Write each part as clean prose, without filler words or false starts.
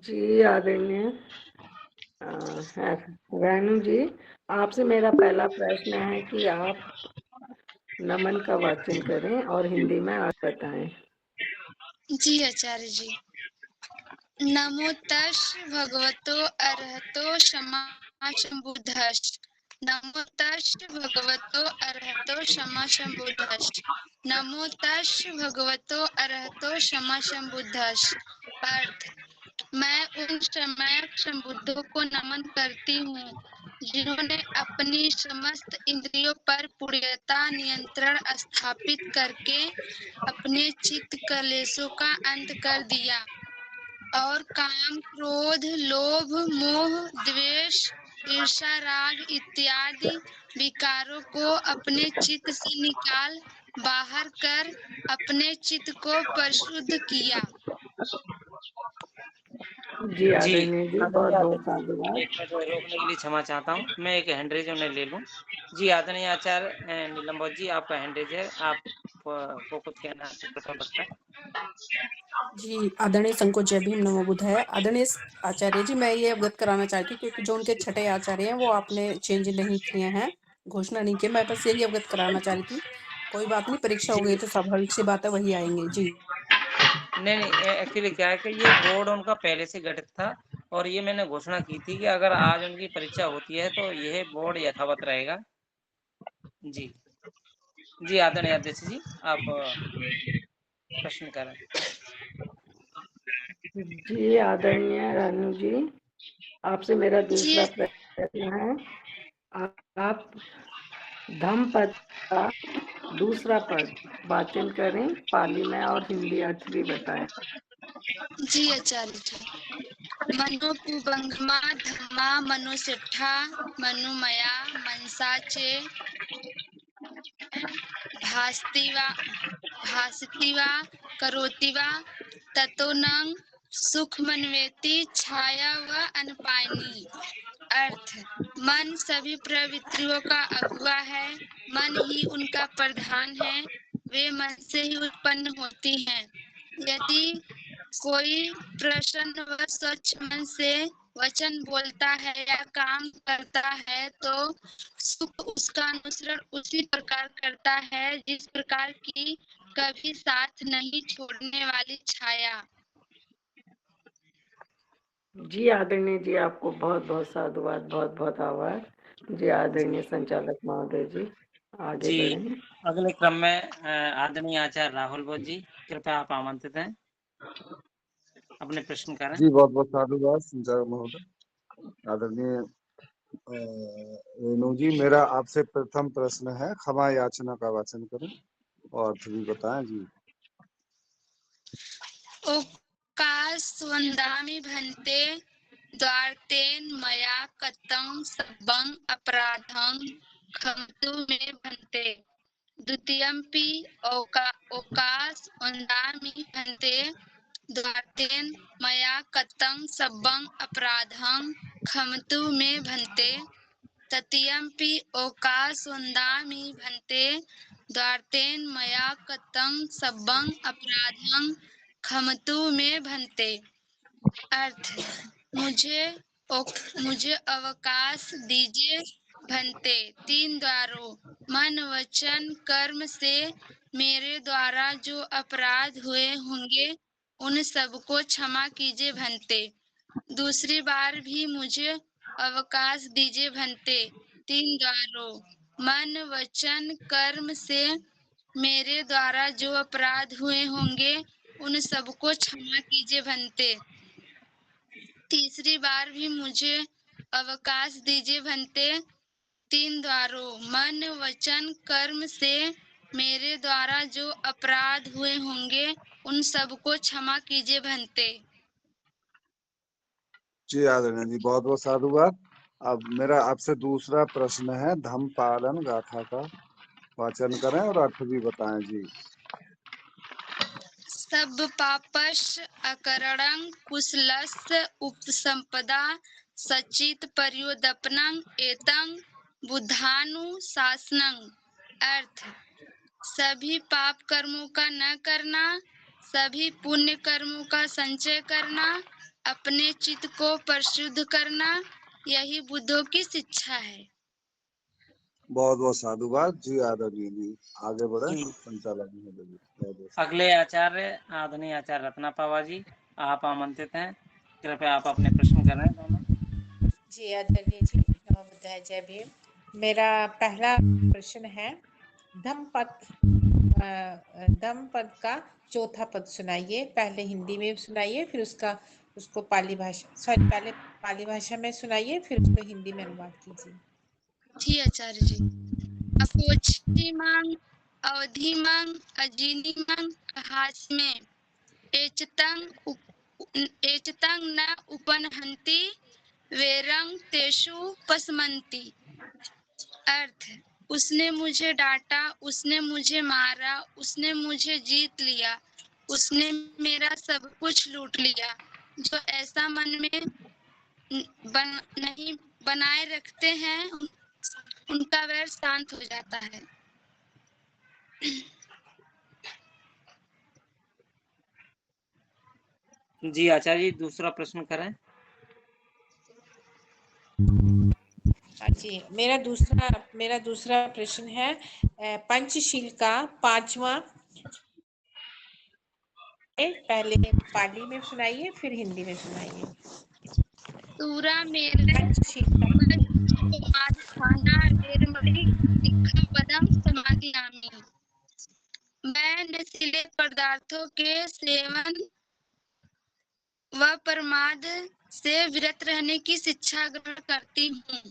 जी आदरणीय रेणु जी, आपसे मेरा पहला प्रश्न है कि आप नमन का वाचन करें और हिंदी में अर्थ बताएं। जी आचार्य जी। नमो तस् भगवतो अरहतो सम्मा सम्बुद्धस्। नमो तस् भगवतो अरहतो सम्मा सम्बुद्धस्। नमो तस् भगवतो अरहतो सम्मा सम्बुद्धस्। अर्थ: मैं उन सम्यक संबुद्धों को नमन करती हूँ जिन्होंने अपनी समस्त इंद्रियों पर पूर्णतः नियंत्रण स्थापित करके अपने चित्त कलेशों का अंत कर दिया और काम, क्रोध, लोभ, मोह, द्वेष, ईर्ष्या, राग इत्यादि विकारों को अपने चित्त से निकाल बाहर कर अपने चित्त को परिशुद्ध किया। जी जी आदरणीय जी, बहुत आदरणीय बहुत आचार्य, साधुवाद। एक मिनट रोकने के लिए क्षमा चाहता हूँ। मैं एक हैंड रेज उन्हें ले लूँ। जी आदरणीय आचार्य नीलम्बर जी, आपका हैंड रेज है। आप को कुछ कहना है तो प्रथम वक्ता। जी आदरणीय संकोच जय भीम नमो बुद्धाय। आदरणीय आचार्य जी, मैं ये अवगत कराना चाहती हूँ क्योंकि जो उनके छठे आचार्य हैं वो आपने चेंज नहीं किए हैं, घोषणा नहीं की। मैं बस यही अवगत कराना चाह रही थी। कोई बात नहीं, परीक्षा हो जी गई तो स्वाभाविक सी बात है, वही आएंगे। जी नहीं, एक्चुअली क्या है कि ये बोर्ड उनका पहले से गठित था और ये मैंने घोषणा की थी कि अगर आज उनकी परीक्षा होती है तो यह बोर्ड यथावत रहेगा। जी जी आदरणीय अध्यक्ष जी, आप प्रश्न करें। जी आदरणीय रेणु जी, आपसे मेरा जी दूसरा प्रश्न है। आप धम्म पद का दूसरा पद वाचन करें, पाली में, और हिंदी अर्थ भी बताएं। जी आचार्य जी। मनो पुबंगमा धम्मा मनुसेठा मनुमया मनसा चे भासति वा करोति वा ततो न सुखमन्वेति छाया व अनपायनी। अर्थ: मन सभी प्रवृत्तियों का अगुआ है, मन ही उनका प्रधान है, वे मन से ही उत्पन्न होती हैं। यदि कोई प्रसन्न व स्वच्छ मन से वचन बोलता है या काम करता है तो सुख उसका अनुसरण उसी प्रकार करता है जिस प्रकार की कभी साथ नहीं छोड़ने वाली छाया। जी आदरणीय जी, आपको बहुत बहुत साधुवाद, बहुत बहुत आभार। जी आदरणीय संचालक महोदय जी, आगे जी बढ़ें। अगले क्रम में आदरणीय आचार्य राहुल बोध जी, कृपया आप आमंत्रित हैं, अपने प्रश्न करें। जी बहुत बहुत साधुवाद संचालक महोदय। आदरणीय रेणु जी, मेरा आपसे प्रथम प्रश्न है, क्षमा याचना का वाचन करें और अर्थ भी बताएं। जी ओकास्वन्दामि भन्ते द्वार्तेन मया कतं सब्बं अपराधं क्षमतु मे भन्ते। द्वितीयम्पि ओकास्वन्दामि भन्ते द्वार्तेन मया कतं सब्बं अपराधं क्षमतु मे भन्ते। तृतीयम्पि ओकास्वन्दामि भन्ते द्वार्तेन मया कतं सब्बं अपराधं क्षमतु मे भन्ते। अर्थ: मुझे अवकाश दीजिए भन्ते। 3 द्वारों मन, वचन, कर्म से मेरे द्वारा जो अपराध हुए होंगे उन सबको क्षमा कीजिए भन्ते। दूसरी बार भी मुझे अवकाश दीजिए भन्ते। 3 द्वारों मन, वचन, कर्म से मेरे द्वारा जो अपराध हुए होंगे उन सबको क्षमा कीजिए भन्ते। तीसरी बार भी मुझे अवकाश दीजिए भन्ते। 3 द्वारों मन, वचन, कर्म से मेरे द्वारा जो अपराध हुए होंगे उन सबको क्षमा कीजिए भन्ते। जी आदरणीय जी, बहुत बहुत साधुवाद। अब मेरा आपसे दूसरा प्रश्न है, धम्मपालन गाथा का वाचन करें और अर्थ भी बताएं। जी सब पापस् अकरणं कुशलस्य उपसंपदा सचित पर्योदपनं एतं बुद्धानुशासनं। अर्थ: सभी पाप कर्मों का न करना, सभी पुण्य कर्मों का संचय करना, अपने चित्त को परिशुद्ध करना, यही बुद्धों की शिक्षा है। बहुत बहुत साधुवाद जी। आदरणीय जी आगे बढ़े। जी। संचालक महोदय जी बहुत बहुत अगले आचार्य आदरणीय आचार्य रत्ना पावा जी, आप आमंत्रित हैं। कृपया आप अपने प्रश्न करें दोनों। जी आदरणीय जी, नमो बुद्धाय, जय भीम। मेरा पहला प्रश्न है, धम्मपद का चौथा पद सुनाइए। पहले हिंदी में सुनाइए, फिर उसको पहले पाली भाषा में सुनाइए, फिर उसको हिंदी में अनुवाद कीजिए। जी आचार्य जी। अपोचिमांग अवधिमांग अजीनिमांग हास्मे एचतंग न उपनहन्ति वेरंग तेषु पसमन्ति। अर्थ, उसने मुझे डांटा, उसने मुझे मारा, उसने मुझे जीत लिया, उसने मेरा सब कुछ लूट लिया। जो ऐसा मन में नहीं बनाए रखते हैं, उनका वैर शांत हो जाता है। जी आचार्य जी, दूसरा प्रश्न करें। जी, मेरा दूसरा प्रश्न है, पंचशील का पांचवा, पहले पाली में सुनाइए, फिर हिंदी में सुनाइए। सूरा मेरे पंचशील का सिक्खापदं समादियामि। मैं नशीले पदार्थों के सेवन व प्रमाद से विरत रहने की शिक्षा ग्रहण करती हूँ।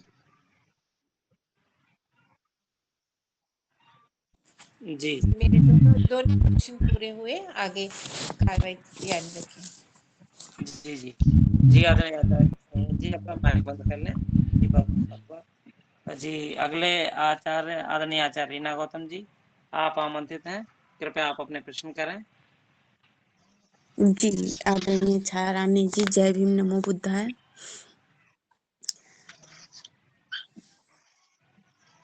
जी मेरे दोनों प्रश्न पूरे हुए, आगे कार्रवाई जारी रखें। जी जी जी आदरणीय आचार्य जी, अपना माइक बंद कर लें। जी बहुत धन्यवाद। जी अगले आचार्य आदरणीय आचार्य रीना गौतम जी, आप आमंत्रित हैं। कृपया आप अपने प्रश्न करें। जी आदरणीय छाया रानी जी, जय भीम, नमो बुद्धाय।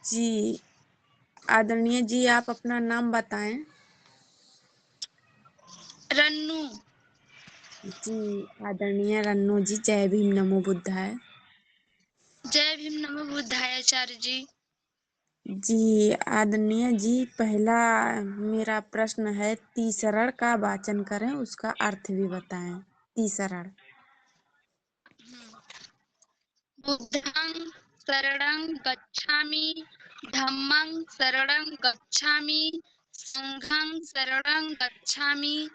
जी आदरणीय जी, आप अपना नाम बताएं। रन्नू। जी आदरणीय रन्नू जी, जय भीम, नमो बुद्धाय। जय भीम, नमो बुद्धाय आचार्य जी। जी आदरणीय जी, पहला मेरा प्रश्न है, तीसरण का वाचन करें, उसका अर्थ भी बताएं। तीसरण। बुद्धं शरणं गच्छामि, धम्मं शरणं गच्छामि, संघं शरणं गच्छामि,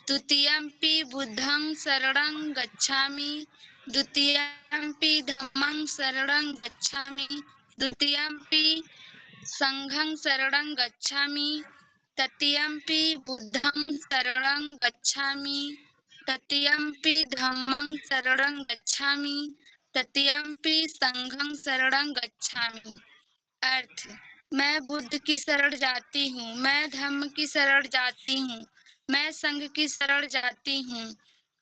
द्वितीयंपि बुद्धं शरणं गच्छामि, द्वितीयंपि धम्मं शरणं गच्छामि, द्वितीयंपि संघं शरणं गच्छामि, तृतीयंपि बुद्धं शरणं गच्छामि, तृतीयंपि धम्मं शरणं गच्छामि, तृतीयंपि संघं शरणं गच्छामि। अर्थ, मैं बुद्ध की शरण जाती हूँ, मैं धम्म की शरण जाती हूँ, मैं संघ की शरण जाती हूँ।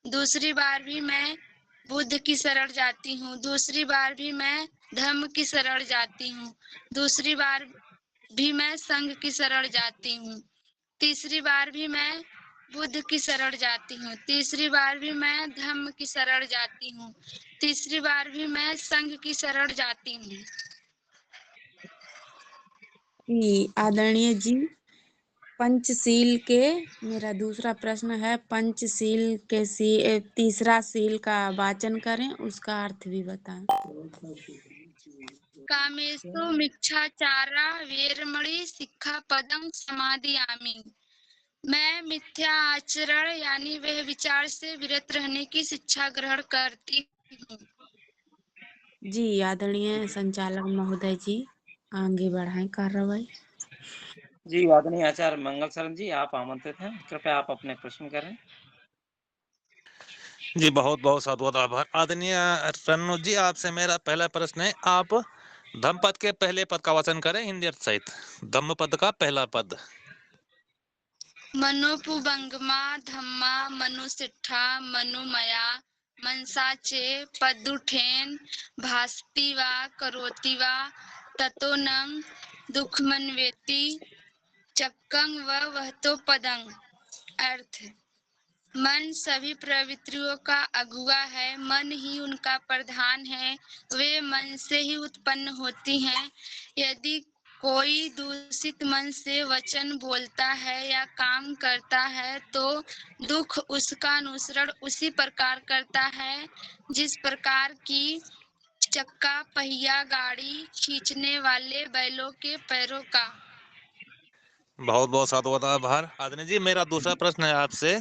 दूसरी बार भी मैं बुद्ध की शरण जाती हूँ, दूसरी बार भी मैं धम्म की शरण जाती हूँ, दूसरी बार भी मैं संघ की शरण जाती हूँ, तीसरी बार भी मैं बुद्ध की शरण जाती हूँ, तीसरी बार भी मैं धम्म की शरण जाती हूँ, तीसरी बार भी मैं संघ की शरण जाती हूँ। जी आदरणीय जी, पंचशील के, मेरा दूसरा प्रश्न है, पंचशील के तीसरा शील का वाचन करें, उसका अर्थ भी बताएं। कामेषु मिच्छाचारा वेरमणि सिक्खापदं समादियामि। मैं मिथ्या आचरण यानी वह विचार से विरत रहने की शिक्षा ग्रहण करती हूँ। जी आदरणीय संचालक महोदय जी, आगे बढ़ाएं कार्रवाई। जी आदरणीय आचार्य मंगल शरण जी, आप आमंत्रित हैं। कृपया आप अपने प्रश्न करें। जी बहुत बहुत साधुवाद, आभार। आदरणीय रन्नू जी, आपसे मेरा पहला प्रश्न है, आप धम्म पद के पहले पद का वाचन करें हिंदी अर्थ सहित। धम्म पद का पहला पद। मनोपुबंगमा धम्मा मनुसिट्ठा मनुमया मनसा चे पदुठेन भास्ति वा करोति वा ततो नं दुखमन्वेति चक्कं व वहतो पदं। अर्थ, मन सभी प्रवृत्तियों का अगुआ है, मन ही उनका प्रधान है, वे मन से ही उत्पन्न होती हैं। यदि कोई दूषित मन से वचन बोलता है या काम करता है तो दुख उसका अनुसरण उसी प्रकार करता है जिस प्रकार की चक्का पहिया गाड़ी खींचने वाले बैलों के पैरों का। बहुत बहुत साधुवाद आभार। आदरणीय जी, मेरा दूसरा प्रश्न है आपसे।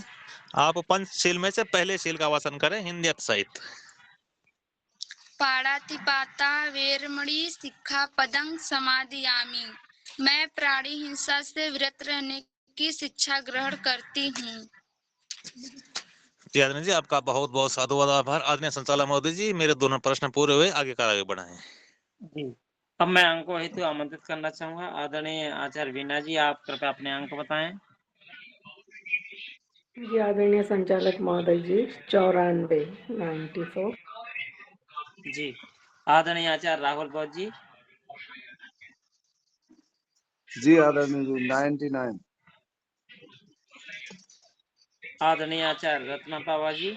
आप पंचशील में से पहले शील का वाचन करें हिंदी सहित। पाणातिपाता वेरमणि सिक्खापदं समादियामि। मैं प्राणी हिंसा से विरत रहने की शिक्षा ग्रहण करती हूँ। जी आदरणीय जी, आपका बहुत बहुत साधुवाद आभार। आदरणीय संचालक महोदय जी, मेरे दोनों प्रश्न पूरे हुए, आगे बढ़ाएं। जी, अब मैं अंकों हेतु आमंत्रित करना चाहूंगा आदरणीय आचार्य वीणा जी, आप कृपया अपने अंक बताएं। जी आदरणीय संचालक महोदय जी 94 जी, आदरणीय आचार्य राहुल बौद्ध जी। जी आदरणीय जी 99। आदरणीय आचार्य रत्ना पावा जी।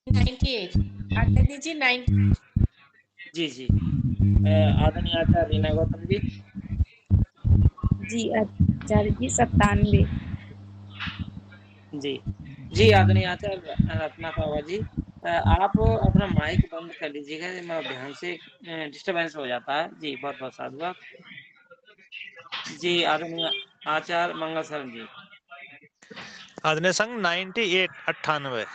98। आदरणीय जी 90। जी, आदरणीय आचार्य रीना गौतम जी। जी आचार्य जी 97। जी, आदरणीय आचार्य रत्ना पावा जी, आप अपना माइक बंद कर लीजिएगा, मैं ध्यान से डिस्टरबेंस हो जाता है। जी, बहुत बहुत साधुवाद। जी, आदरणीय आचार्य मंगल शरण जी। आदरणीय संघ 98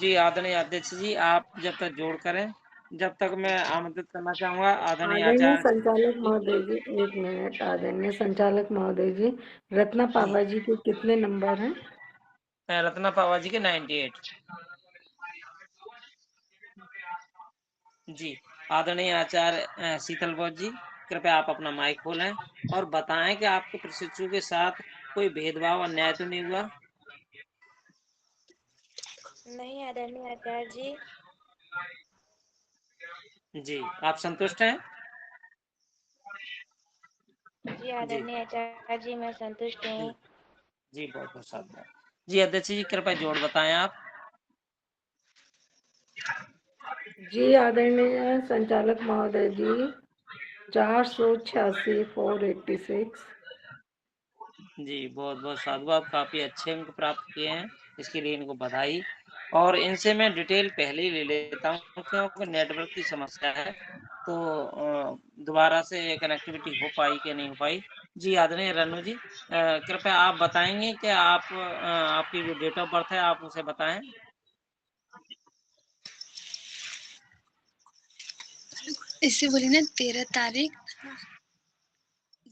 जी, आदरणीय अध्यक्ष जी, आप जब तक जोड़ करें, जब तक मैं आमंत्रित करना चाहूंगा आदरणीय आदरणीय आचार्य संचालक महोदय जी 1 मिनट। आदरणीय संचालक महोदय जी रत्ना पावा जी के कितने नंबर हैं? रत्ना पावा जी के 98। जी, आदरणीय आचार्य शीतल बौद्ध जी, कृपया आप अपना माइक खोलें और बताएं कि आपके प्रशिक्षु के साथ कोई भेदभाव अन्याय तो नहीं हुआ। नहीं आदरणीय आचार्य जी। जी, आप संतुष्ट हैं? जी आदरणीय आचार्य जी मैं संतुष्ट हूँ। जी, बहुत बहुत साधुवाद। जी अध्यक्ष जी, कृपया जोड़ बताएं आप। जी आदरणीय संचालक महोदय जी 486 486। जी, बहुत बहुत साधुवाद, काफी अच्छे अंक प्राप्त किए हैं, इसके लिए इनको बधाई। और इनसे मैं डिटेल पहले ही ले लेता हूँ क्योंकि नेटवर्क की समस्या है, तो दोबारा से कनेक्टिविटी हो पाई कि नहीं हो पाई। जी आदरणीय रनु जी, कृपया आप बताएंगे कि आप आपकी जो डेट ऑफ बर्थ है आप उसे बताएं। इससे बोली ना 13 तारीख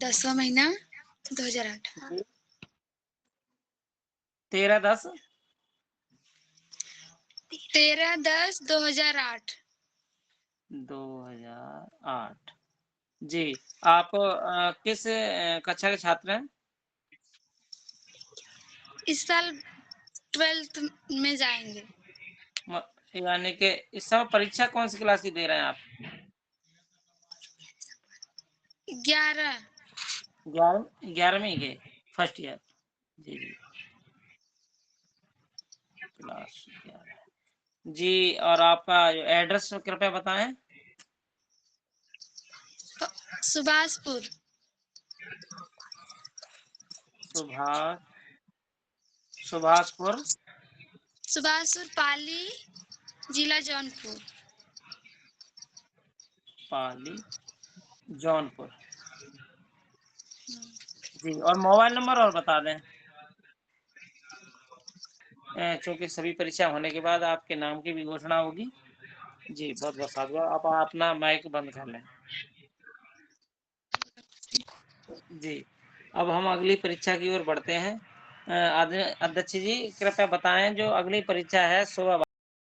10वां महीना 2008। 13/10 13/10/2008। 2008। जी, आप किस कक्षा के छात्र हैं? इस साल 12th में जाएंगे। यानी कि इस समय परीक्षा कौन सी क्लास की दे रहे हैं आप? 11वीं के फर्स्ट ईयर। जी, क्लास 11। जी, और आपका एड्रेस कृपया बताएं। सुभाषपुर। सुभाषपुर पाली, जिला जौनपुर। पाली, जौनपुर। जी, और मोबाइल नंबर और बता दें, क्योंकि सभी परीक्षा होने के बाद आपके नाम की भी घोषणा होगी। जी, बहुत बहुत साधुवाद। आप अपना माइक बंद कर लें। जी, अब हम अगली परीक्षा की ओर बढ़ते हैं। अध्यक्ष जी, कृपया बताएं जो अगली परीक्षा है सुबह